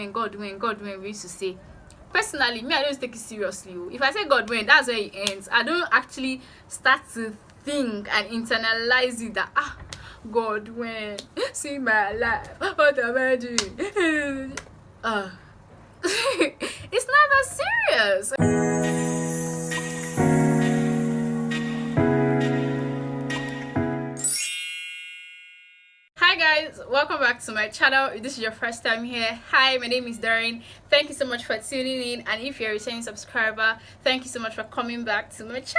God when we used to say. Personally, me, I don't take it seriously. If I say God when, that's where it ends. I don't actually start to think and internalize it that God when, see my life, what am I doing? It's not that serious. Hi guys, welcome back to my channel. If this is your first time here, hi, my name is Doreen. Thank you so much for tuning in, and if you're a returning subscriber, thank you so much for coming back to my channel.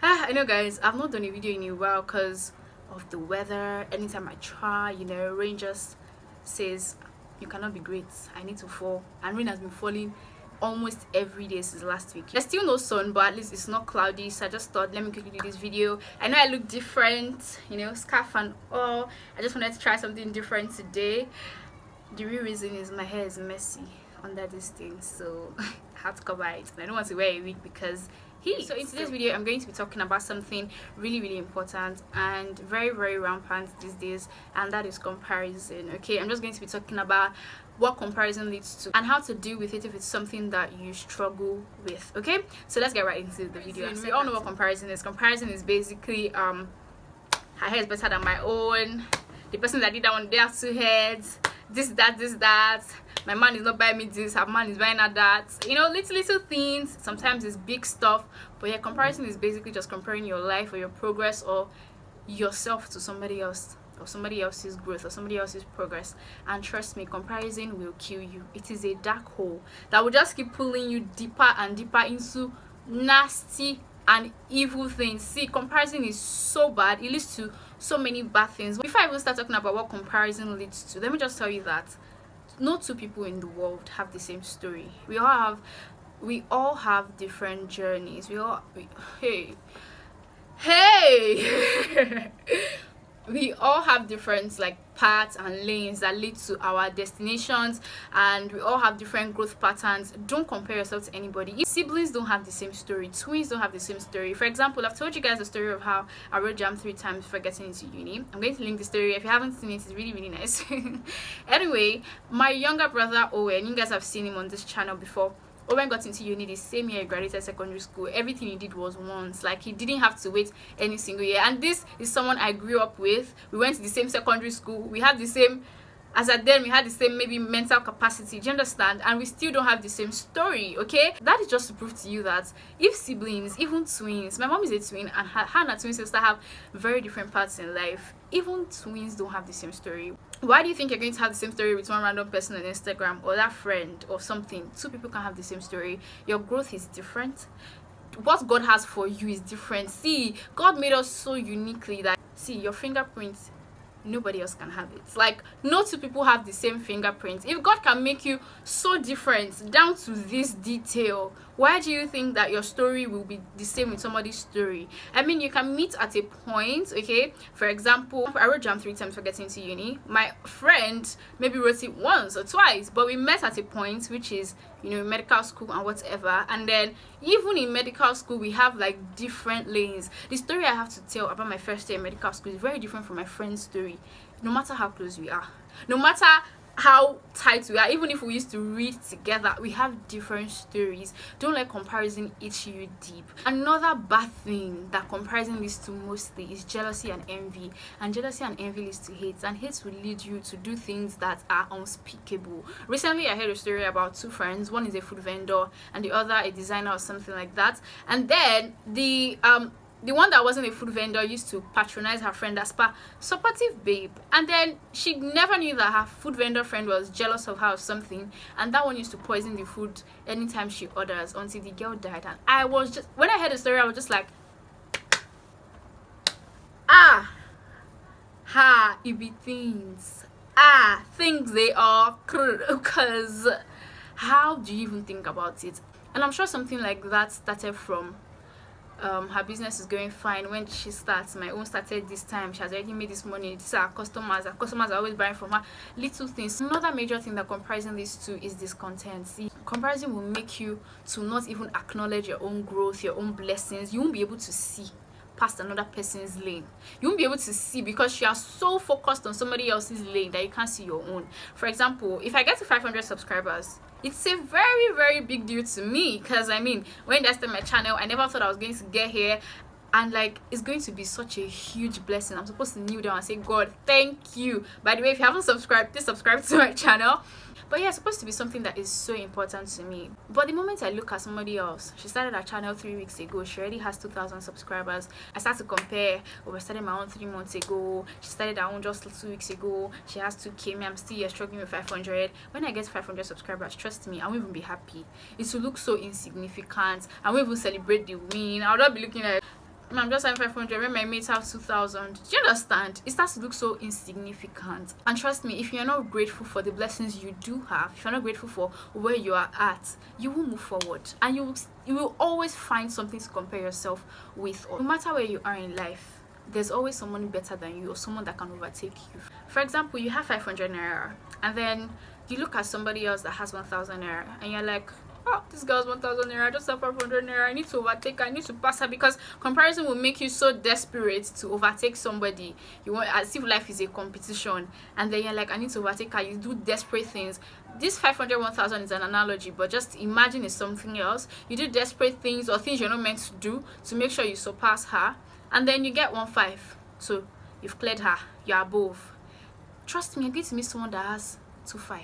I know guys, I've not done a video in a while because of the weather. Anytime I try, rain just says you cannot be great, I need to fall, and rain has been falling almost every day since last week. There's still no sun, but at least it's not cloudy, so I just thought let me quickly do this video. I know I look different, scarf and all. I just wanted to try something different today. The real reason is my hair is messy under this thing, so I have to cover it, and I don't want to wear a wig because so in today's video I'm going to be talking about something really important and very rampant these days, and that is comparison. Okay, I'm just going to be talking about what comparison leads to and how to deal with it if it's something that you struggle with. Okay, so let's get right into the video. We all know what comparison is. Comparison is basically her hair is better than my own, the person that did that one, they have two heads, this that, my man is not buying me this, her man is buying her that, little things. Sometimes it's big stuff, but yeah, comparison is basically just comparing your life or your progress or yourself to somebody else, or somebody else's growth, or somebody else's progress. And trust me, comparison will kill you. It is a dark hole that will just keep pulling you deeper and deeper into nasty and evil things. See, comparison is so bad, it leads to so many bad things. Before I even start talking about what comparison leads to, let me just tell you that no two people in the world have the same story. We all have different journeys. Hey we all have different paths and lanes that lead to our destinations, and we all have different growth patterns. Don't compare yourself to anybody. Siblings don't have the same story, twins don't have the same story. For example, I've told you guys the story of how I wrote jam 3 times before getting into uni. I'm going to link the story. If you haven't seen it, it's really nice. Anyway, my younger brother Owen, you guys have seen him on this channel before. Owen got into uni the same year he graduated secondary school. Everything he did was once. He didn't have to wait any single year. And this is someone I grew up with. We went to the same secondary school. We had the same, as at then, we had the same maybe mental capacity. Do you understand? And we still don't have the same story, okay? That is just to prove to you that if siblings, even twins, my mom is a twin, and her and her twin sister have very different paths in life. Even twins don't have the same story. Why do you think you're going to have the same story with one random person on Instagram or that friend or something? Two people can have the same story. Your growth is different. What God has for you is different. See, God made us so uniquely that, see, your fingerprints, nobody else can have it. No two people have the same fingerprints. If God can make you so different down to this detail, why do you think that your story will be the same with somebody's story? I mean, you can meet at a point, okay? For example, I wrote jam 3 times for getting to uni. My friend maybe wrote it once or twice, but we met at a point, which is medical school and whatever. And then even in medical school, we have different lanes. The story I have to tell about my first year in medical school is very different from my friend's story, no matter how close we are, no matter how tight we are. Even if we used to read together, we have different stories. Don't let comparison eat you deep. Another bad thing that comparison leads to mostly is jealousy and envy, and jealousy and envy leads to hate, and hate will lead you to do things that are unspeakable. Recently I heard a story about 2 friends. One is a food vendor and the other a designer or something like that, and then the one that wasn't a food vendor used to patronize her friend as per supportive babe, and then she never knew that her food vendor friend was jealous of her or something, and that one used to poison the food anytime she orders until the girl died. And I was just, when I heard the story, I was just like, it be things they are, because how do you even think about it? And I'm sure something like that started from her business is going fine. When she starts, my own started this time, she has already made this money. These are customers are always buying from her. Little things. Another major thing that comparison leads to is discontent. See, comparison will make you to not even acknowledge your own growth, your own blessings. You won't be able to see past another person's lane. You won't be able to see because you are so focused on somebody else's lane that you can't see your own. For example, if I get to 500 subscribers, it's a very, very big deal to me, because I mean, when I started my channel, I never thought I was going to get here. And like, it's going to be such a huge blessing. I'm supposed to kneel down and say, God, thank you. By the way, if you haven't subscribed, please subscribe to my channel. But yeah, it's supposed to be something that is so important to me. But the moment I look at somebody else, she started her channel 3 weeks ago, she already has 2,000 subscribers. I start to compare. Oh, I started my own 3 months ago, she started her own just 2 weeks ago, she has 2K, me, I'm still here struggling with 500. When I get 500 subscribers, trust me, I won't even be happy. It will look so insignificant. I won't even celebrate the win. I'll not be looking at, I'm just having 500 when my mates have 2,000. Do you understand? It starts to look so insignificant. And trust me, if you're not grateful for the blessings you do have, if you're not grateful for where you are at, you will move forward, and you will always find something to compare yourself with. No matter where you are in life, there's always someone better than you, or someone that can overtake you. For example, you have 500 naira, and then you look at somebody else that has 1,000 naira, and you're like, oh, this girl's 1,000 naira, I just have 500 naira, I need to overtake her, I need to pass her, because comparison will make you so desperate to overtake somebody. You want, as if life is a competition, and then you're like, I need to overtake her. You do desperate things. This 500, 1,000 is an analogy, but just imagine it's something else. You do desperate things or things you're not meant to do to make sure you surpass her, and then you get 1.5, so you've cleared her, you're above. Trust me, you're going to meet someone that has 2.5,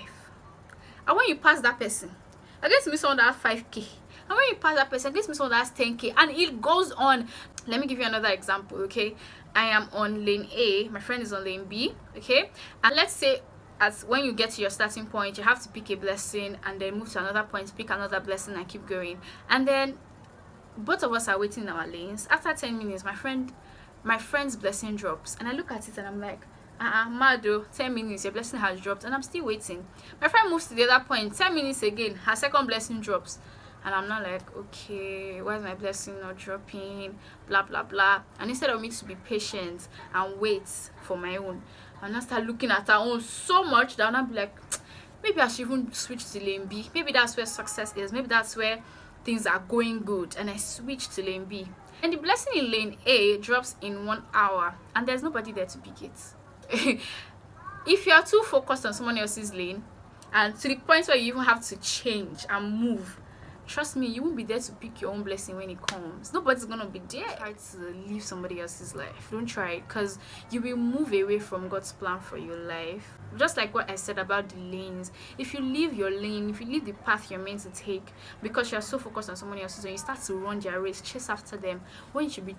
and when you pass that person, I guess me someone that has 5K, and when you pass that person, I guess me someone that has 10K, and it goes on. Let me give you another example. Okay, I am on lane A, my friend is on lane B. Okay, and let's say as when you get to your starting point, you have to pick a blessing and then move to another point, pick another blessing, and keep going. And then both of us are waiting in our lanes. After 10 minutes, my friend's blessing drops, and I look at it and I'm like, Mado, 10 minutes, your blessing has dropped, and I'm still waiting. My friend moves to the other point, 10 minutes again, her second blessing drops, and I'm not like, okay, why is my blessing not dropping, blah blah blah. And instead of me to be patient and wait for my own, I'll not start looking at her own so much that I'll not be like, maybe I should even switch to lane B. Maybe that's where success is, maybe that's where things are going good, and I switch to lane B, and the blessing in lane A drops in 1 hour, and there's nobody there to pick it. If you are too focused on someone else's lane, and to the point where you even have to change and move, trust me, you won't be there to pick your own blessing when it comes. Nobody's gonna be there. Try to live somebody else's life. Don't try it, because you will move away from God's plan for your life. Just like what I said about the lanes, if you leave your lane, if you leave the path you're meant to take because you're so focused on someone else's, and you start to run their race, chase after them, when you should be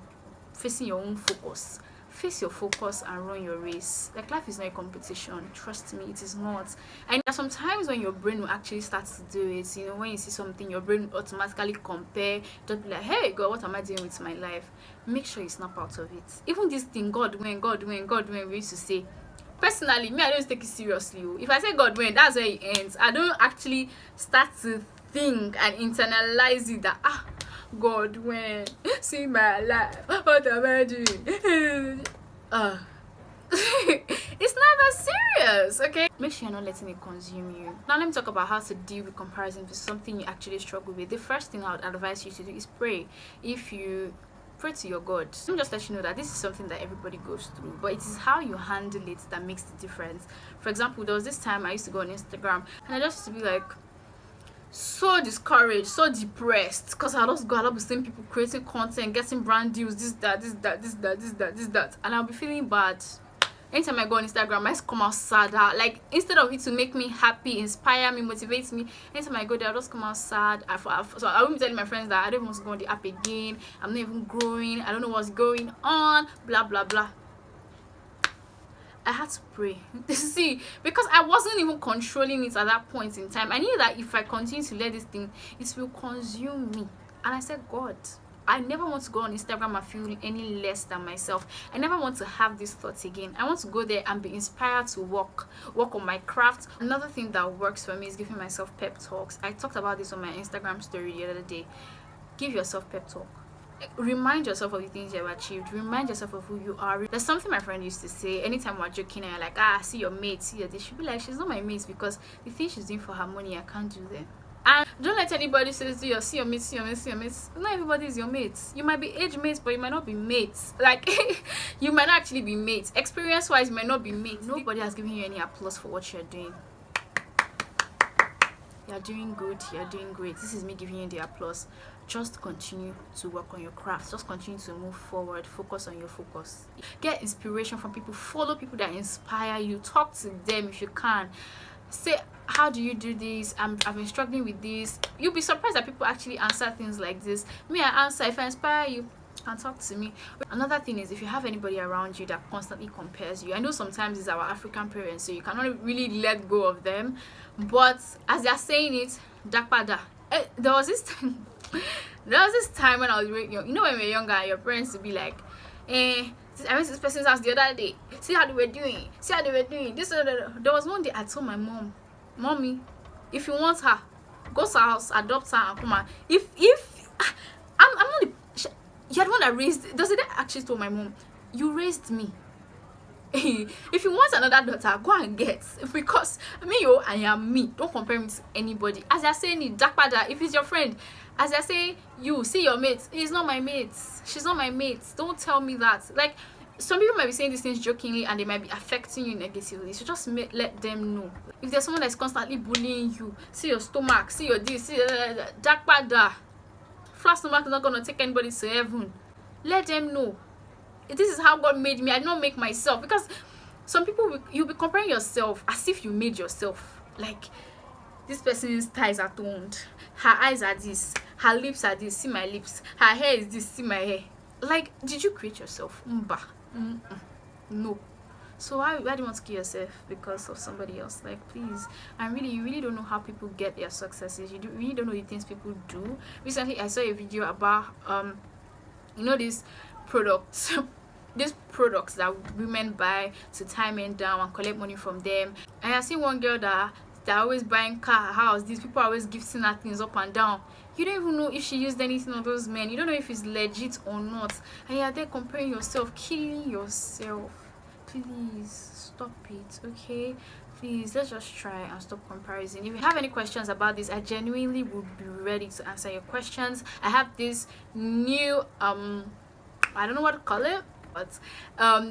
facing your own focus. Face your focus and run your race. Like, life is not a competition. Trust me, it is not. And there are some times when your brain will actually start to do it. You know, when you see something, your brain will automatically compare. Don't be like, hey God, what am I doing with my life? Make sure you snap out of it. Even this thing, God when we used to say, personally, me, I don't take it seriously. If I say God when, that's where it ends. I don't actually start to think and internalize it that God when see my life, what am I doing? It's not that serious, okay? Make sure you're not letting it consume you. Now let me talk about how to deal with comparison if it's something you actually struggle with. The first thing I would advise you to do is pray. If you pray to your God, let me just let you know that this is something that everybody goes through, but it is how you handle it that makes the difference. For example, there was this time I used to go on Instagram, and I just used to be like so discouraged, so depressed, because I just got up with seeing people creating content, getting brand deals, this that, and I'll be feeling bad. Anytime I go on Instagram, I just come out sadder. Like, instead of it to make me happy, inspire me, motivate me, anytime I go there, I just come out sad. So I will be telling my friends that I don't want to go on the app again, I'm not even growing, I don't know what's going on, blah blah blah. I had to pray. See, because I wasn't even controlling it at that point in time. I knew that if I continue to let this thing, it will consume me. And I said, God, I never want to go on Instagram and feel any less than myself. I never want to have these thoughts again. I want to go there and be inspired to work on my craft. Another thing that works for me is giving myself pep talks. I talked about this on my Instagram story the other day. Give yourself pep talk. Remind yourself of the things you have achieved. Remind yourself of who you are. There's something my friend used to say anytime we're joking and you're like, see your mate, see your this. She'll be like, she's not my mate because the things she's doing for her money, I can't do them. And don't let anybody say to you, see your mates, see your mates, see your mates. Not everybody is your mates. You might be age mates, but you might not be mates. Like, you might not actually be mates. Experience wise, you might not be mates. Nobody has given you any applause for what you're doing. You're doing good, you're doing great. This is me giving you the applause. Just continue to work on your craft. Just continue to move forward. Focus on your focus. Get inspiration from people. Follow people that inspire you. Talk to them if you can. Say, how do you do this? I've been struggling with this. You'll be surprised that people actually answer things like this. Me, I answer. If I inspire you, and talk to me. Another thing is, if you have anybody around you that constantly compares you, I know sometimes it's our African parents, so you cannot really let go of them, but as they're saying it, dakpada. There was this time when I was very young. You know, when we were younger, your parents would be like, I went to this person's house the other day, see how they were doing, this. There was one day I told my mom, mommy, if you want her, go to her house, adopt her, and come on. If I'm not the, you're the one that raised. Does it actually told my mom, you raised me. If you want another daughter, go and get, because I am me. Don't compare me to anybody. As I say, dakpada, if it's your friend, as I say, you see your mate, he's not my mate, she's not my mate. Don't tell me that. Like, some people might be saying these things jokingly and they might be affecting you negatively, so just let them know. If there's someone that's constantly bullying you, see your stomach, see your this, see dakpada, flat stomach is not gonna take anybody to heaven. Let them know this is how God made me. I did not make myself. Because some people, you'll be comparing yourself as if you made yourself. Like, this person's thighs are toned, her eyes are this, her lips are this, see my lips, her hair is this, see my hair. Like, did you create yourself? No. So why do you want to kill yourself because of somebody else? Like, please. And you really don't know how people get their successes. You really don't know the things people do. Recently I saw a video about these products these products that women buy to tie men down and collect money from them. And I see one girl that they're always buying car, house, these people are always gifting her things up and down. You don't even know if she used anything on those men. You don't know if it's legit or not, and you're there comparing yourself, killing yourself. Please stop it, okay? Please, let's just try and stop comparison. If you have any questions about this, I genuinely would be ready to answer your questions. I have this new I don't know what to call it, but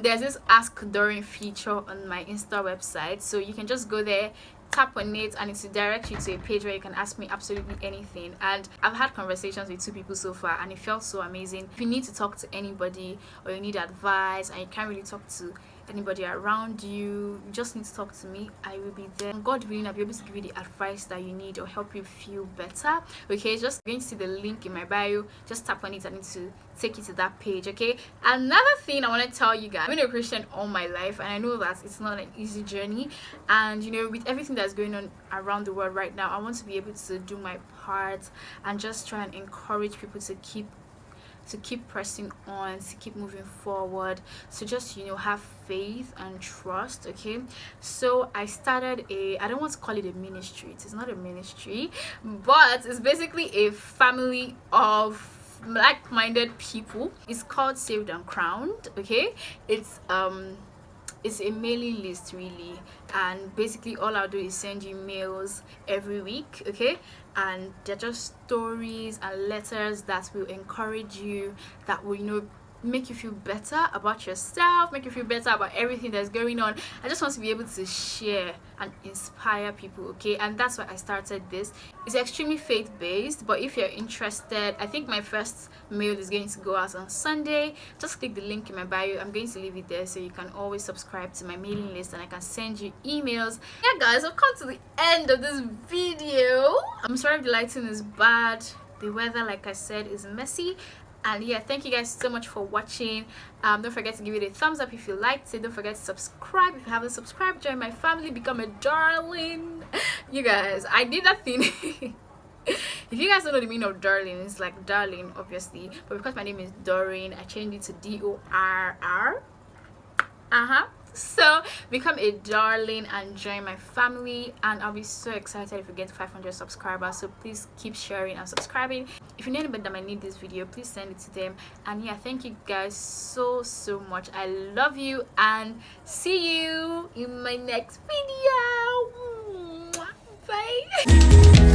there's this Ask Doreen feature on my Insta website, so you can just go there, tap on it, and it will direct you to a page where you can ask me absolutely anything. And I've had conversations with 2 people so far, and it felt so amazing. If you need to talk to anybody, or you need advice and you can't really talk to anybody around you, you just need to talk to me. I will be there, and God willing, I'll be able to give you the advice that you need or help you feel better. Okay, just going to see the link in my bio, just tap on it and it will take you to that page. Okay, another thing I want to tell you guys, I've been a Christian all my life, and I know that it's not an easy journey, and with everything that's going on around the world right now, I want to be able to do my part and just try and encourage people to keep pressing on, to keep moving forward. So just have faith and trust. Okay, so I started I don't want to call it a ministry, it is not a ministry, but it's basically a family of like-minded people. It's called Saved and Crowned. Okay, it's a mailing list really, and basically all I'll do is send you mails every week. Okay, and they're just stories and letters that will encourage you, that will make you feel better about yourself, make you feel better about everything that's going on. I just want to be able to share and inspire people. Okay, and that's why I started this. It's extremely faith-based, but if you're interested, I think my first mail is going to go out on Sunday. Just click the link in my bio. I'm going to leave it there so you can always subscribe to my mailing list and I can send you emails. Yeah guys, I've come to the end of this video. I'm sorry if the lighting is bad, the weather, like I said, is messy. And yeah, thank you guys so much for watching. Don't forget to give it a thumbs up if you liked it. Don't forget to subscribe if you haven't subscribed. Join my family, become a darling. You guys, I did that thing. If you guys don't know the meaning of darling, it's like darling obviously, but because my name is Doreen, I changed it to DORR. So become a darling and join my family, and I'll be so excited if we get 500 subscribers. So please keep sharing and subscribing. If you know anybody that might need this video, please send it to them. And yeah, thank you guys so much. I love you, and see you in my next video. Bye.